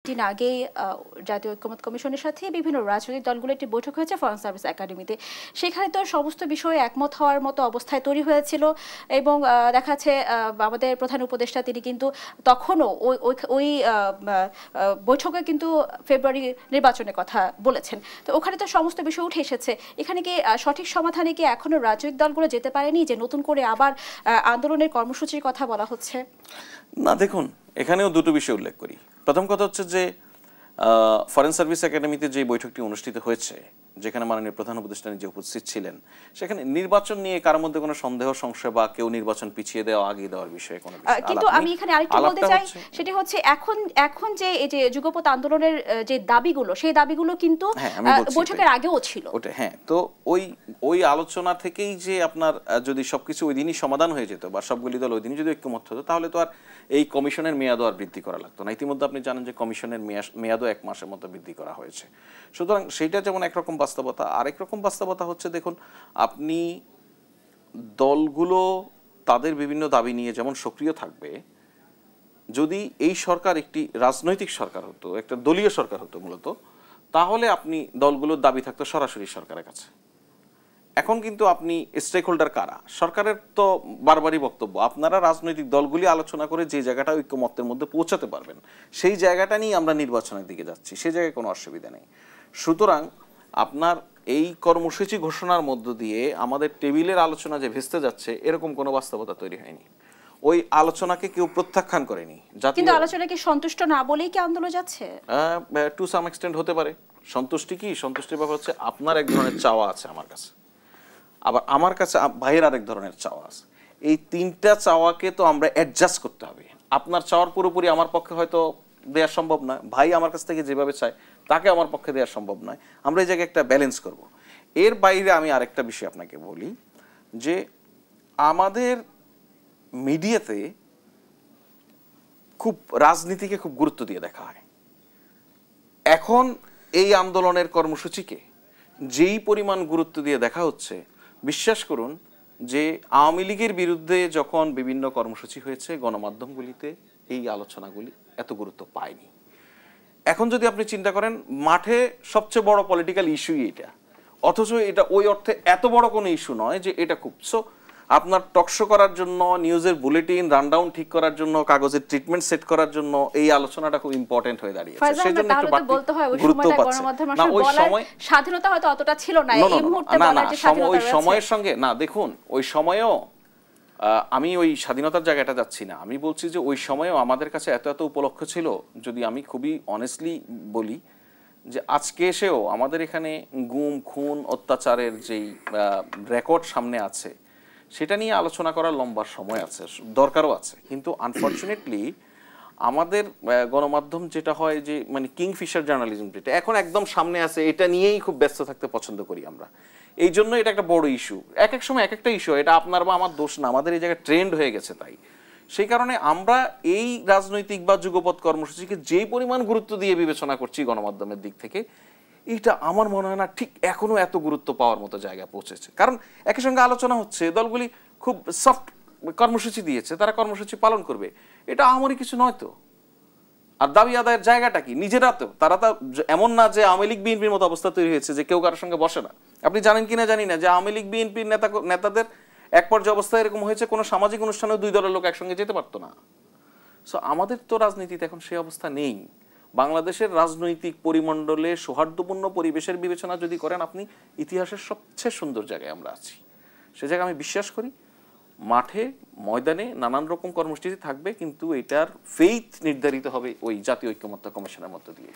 দিন আগেই জাতীয় ঐক্যমত্য কমিশনের সাথে বিভিন্ন রাজনৈতিক দলগুলো একটি বৈঠক হয়েছে ফরেন সার্ভিস একাডেমিতে। সেখানে তো সমস্ত বিষয়ে একমত হওয়ার মতো অবস্থায় তৈরি হয়েছিল এবং দেখা যাচ্ছে আমাদের প্রধান উপদেষ্টা তিনি কিন্তু তখনও ওই বৈঠকে কিন্তু ফেব্রুয়ারি নির্বাচনের কথা বলেছেন। তো ওখানে তো সমস্ত বিষয় উঠে এসেছে। এখানে কি সঠিক সমাধানে কি এখনো রাজনৈতিক দলগুলো যেতে পারেনি যে নতুন করে আবার আন্দোলনের কর্মসূচির কথা বলা হচ্ছে? না, দেখুন, এখানেও দুটো বিষয় উল্লেখ করি। প্রথম কথা হচ্ছে যে ফরেন সার্ভিস একাডেমিতে যে বৈঠকটি অনুষ্ঠিত হয়েছে, যেখানে মাননীয় প্রধান উপদেষ্টা নিজে উপস্থিত ছিলেন, সেখানে নির্বাচন নিয়ে কারোর মধ্যে কোনো সন্দেহ সংশয় বা কেউ নির্বাচন পিছিয়ে দেওয়া আগিয়ে দেওয়ার বিষয়ে কোনো বিষয়। কিন্তু আমি এখানে আরেকটু বলতে চাই, সেটি হচ্ছে এখন যে এই যে যুগপৎ আন্দোলনের যে দাবিগুলো, সেই দাবিগুলো কিন্তু বৈঠকের আগেও ছিল। ওটা হ্যাঁ, তো ওই আলোচনা থেকেই যে আপনার যদি সবকিছু ওই দিনই সমাধান হয়ে যেত বা সবগুলি দল ওই দিনই যদি ঐক্যমত হতো, তাহলে তো আর এই কমিশনের মেয়াদও আর বৃদ্ধি করা লাগতো না। ইতিমধ্যে আপনি জানেন যে কমিশনের মেয়াদও 1 মাসের মতো বৃদ্ধি করা হয়েছে। সুতরাং সেইটা যেমন একরকম বাস্তবতা, আরেক রকম বাস্তবতা হচ্ছে, দেখুন, আপনি দলগুলো তাদের বিভিন্ন দাবি নিয়ে যেমন সক্রিয় থাকবে, যদি এই সরকার একটি রাজনৈতিক সরকার হতো, একটা দলীয় সরকার হতো মূলত, তাহলে আপনি দলগুলোর দাবি থাকতো সরাসরি সরকারের কাছে। এখন কিন্তু আপনি স্টেক হোল্ডার কারা? সরকারের তো বারবারই বক্তব্য আপনারা রাজনৈতিক দলগুলি আলোচনা করে যে জায়গাটা ঐক্যমত্যের মধ্যে পৌঁছাতে পারবেন, সেই জায়গাটা নিয়ে আমরা নির্বাচনের দিকে যাচ্ছি, সেই জায়গায় কোনো অসুবিধা নেই। সুতরাং আপনার এই কর্মসূচি ঘোষণার মধ্য দিয়ে আমাদের টেবিলের আলোচনা যে ভেস্তে যাচ্ছে, এরকম কোনো বাস্তবতা তৈরি হয়নি। ওই আলোচনাকে কেউ প্রত্যাখ্যান করেনি। কিন্তু আলোচনাকে সন্তুষ্ট না বলেই কি আন্দোলন যাচ্ছে? টু সাম এক্সটেন্ট হতে পারে। সন্তুষ্টি কি? সন্তুষ্টির ব্যাপার হচ্ছে আপনার এক ধরনের চাওয়া আছে আমার কাছে, আবার আমার কাছে ভাইয়ের আরেক ধরনের চাওয়া আছে। এই তিনটা চাওয়াকে তো আমরা অ্যাডজাস্ট করতে হবে। আপনার চাওয়ার পুরোপুরি আমার পক্ষে হয়তো দেওয়া সম্ভব নয়, ভাই আমার কাছ থেকে যেভাবে চায় তাকে আমার পক্ষে দেওয়া সম্ভব নয়। আমরা এই জায়গায় একটা ব্যালেন্স করব। এর বাইরে আমি আরেকটা বিষয় আপনাকে বলি যে আমাদের মিডিয়াতে খুব রাজনীতিকে খুব গুরুত্ব দিয়ে দেখা হয়। এখন এই আন্দোলনের কর্মসূচিকে যেই পরিমাণ গুরুত্ব দিয়ে দেখা হচ্ছে, বিশ্বাস করুন যে আওয়ামী লীগের বিরুদ্ধে যখন বিভিন্ন কর্মসূচি হয়েছে, গণমাধ্যমগুলিতে এই আলোচনাগুলি এত গুরুত্ব পায়নি। এখন যদি আপনি চিন্তা করেন, মাঠে সবচেয়ে বড় পলিটিক্যাল ইস্যুই এটা, অথচ এটা ওই অর্থে এত বড় কোনো ইস্যু নয় যে এটা খুব আপনার টকশো করার জন্য, নিউজের বুলেটিন রানডাউন ঠিক করার জন্য, কাগজের ট্রিটমেন্ট সেট করার জন্য এই আলোচনাটা খুব ইম্পর্টেন্ট হয়ে দাঁড়িয়েছে। সেজন্য একটু বলতে হয় ওই সময়টা গণমাধ্যমের আসলে বলার স্বাধীনতা হয়তো অতটা ছিল না এই মুহূর্তে বলার যে স্বাধীনতা রয়েছে। সময়ের সঙ্গে না, দেখুন, ওই সময়েও আমি ওই স্বাধীনতার জায়গাটা যাচ্ছি না, আমি বলছি যে ওই সময়েও আমাদের কাছে এত এত উপলক্ষ ছিল। যদি আমি খুবই অনেস্টলি বলি যে আজকে এসেও আমাদের এখানে গুম, খুন, অত্যাচারের যেই রেকর্ড সামনে আছে, সেটা নিয়ে আলোচনা করার লম্বা সময় আছে, দরকারও আছে। কিন্তু আনফর্চুনেটলি আমাদের গণমাধ্যম যেটা হয় যে মানে কিংফিশার জার্নালিজম, যেটা এখন একদম সামনে আছে, এটা নিয়েই খুব ব্যস্ত থাকতে পছন্দ করি আমরা। এই জন্য এটা একটা বড় ইস্যু, এক এক সময় এক একটা ইস্যু। এটা আপনার বা আমার দোষ না, আমাদের এই জায়গায় ট্রেন্ড হয়ে গেছে। তাই সেই কারণে আমরা এই রাজনৈতিক বা যুগপৎ কর্মসূচিকে যেই পরিমাণ গুরুত্ব দিয়ে বিবেচনা করছি গণমাধ্যমের দিক থেকে, এটা আমার মনে হয় না ঠিক এখনো এত গুরুত্ব পাওয়ার মতো জায়গায় পৌঁছেছে। কারণ একই সঙ্গে আলোচনা হচ্ছে, দলগুলি খুব সফট কর্মসূচি দিয়েছে, তারা কর্মসূচি পালন করবে, এটা আমারই কিছু নয় তো। আর দাবি আদায়ের জায়গাটা কি? নিজেরা তো, তারা তো এমন না যে আওয়ামী লীগ বিএনপির মতো অবস্থা তৈরি হয়েছে যে কেউ কারোর সঙ্গে বসে না। আপনি জানেন কিনা জানি না যে আওয়ামী লীগ বিএনপির নেতাদের এক পর্যায়ে অবস্থা এরকম হয়েছে, কোনো সামাজিক অনুষ্ঠানেও দুই দলের লোক একসঙ্গে যেতে পারতো না। সো আমাদের তো রাজনীতিতে এখন সেই অবস্থা নেই। বাংলাদেশের রাজনৈতিক পরিমণ্ডলে সৌহার্দ্যপূর্ণ পরিবেশের বিবেচনা যদি করেন, আপনি ইতিহাসের সবচেয়ে সুন্দর জায়গায় আমরা আছি। সে জায়গায় আমি বিশ্বাস করি মাঠে ময়দানে নানান রকম কর্মসূচি থাকবে, কিন্তু এটার ফেইথ নির্ধারিত হবে ওই জাতীয় ঐক্যমত্য কমিশনের মধ্য দিয়ে।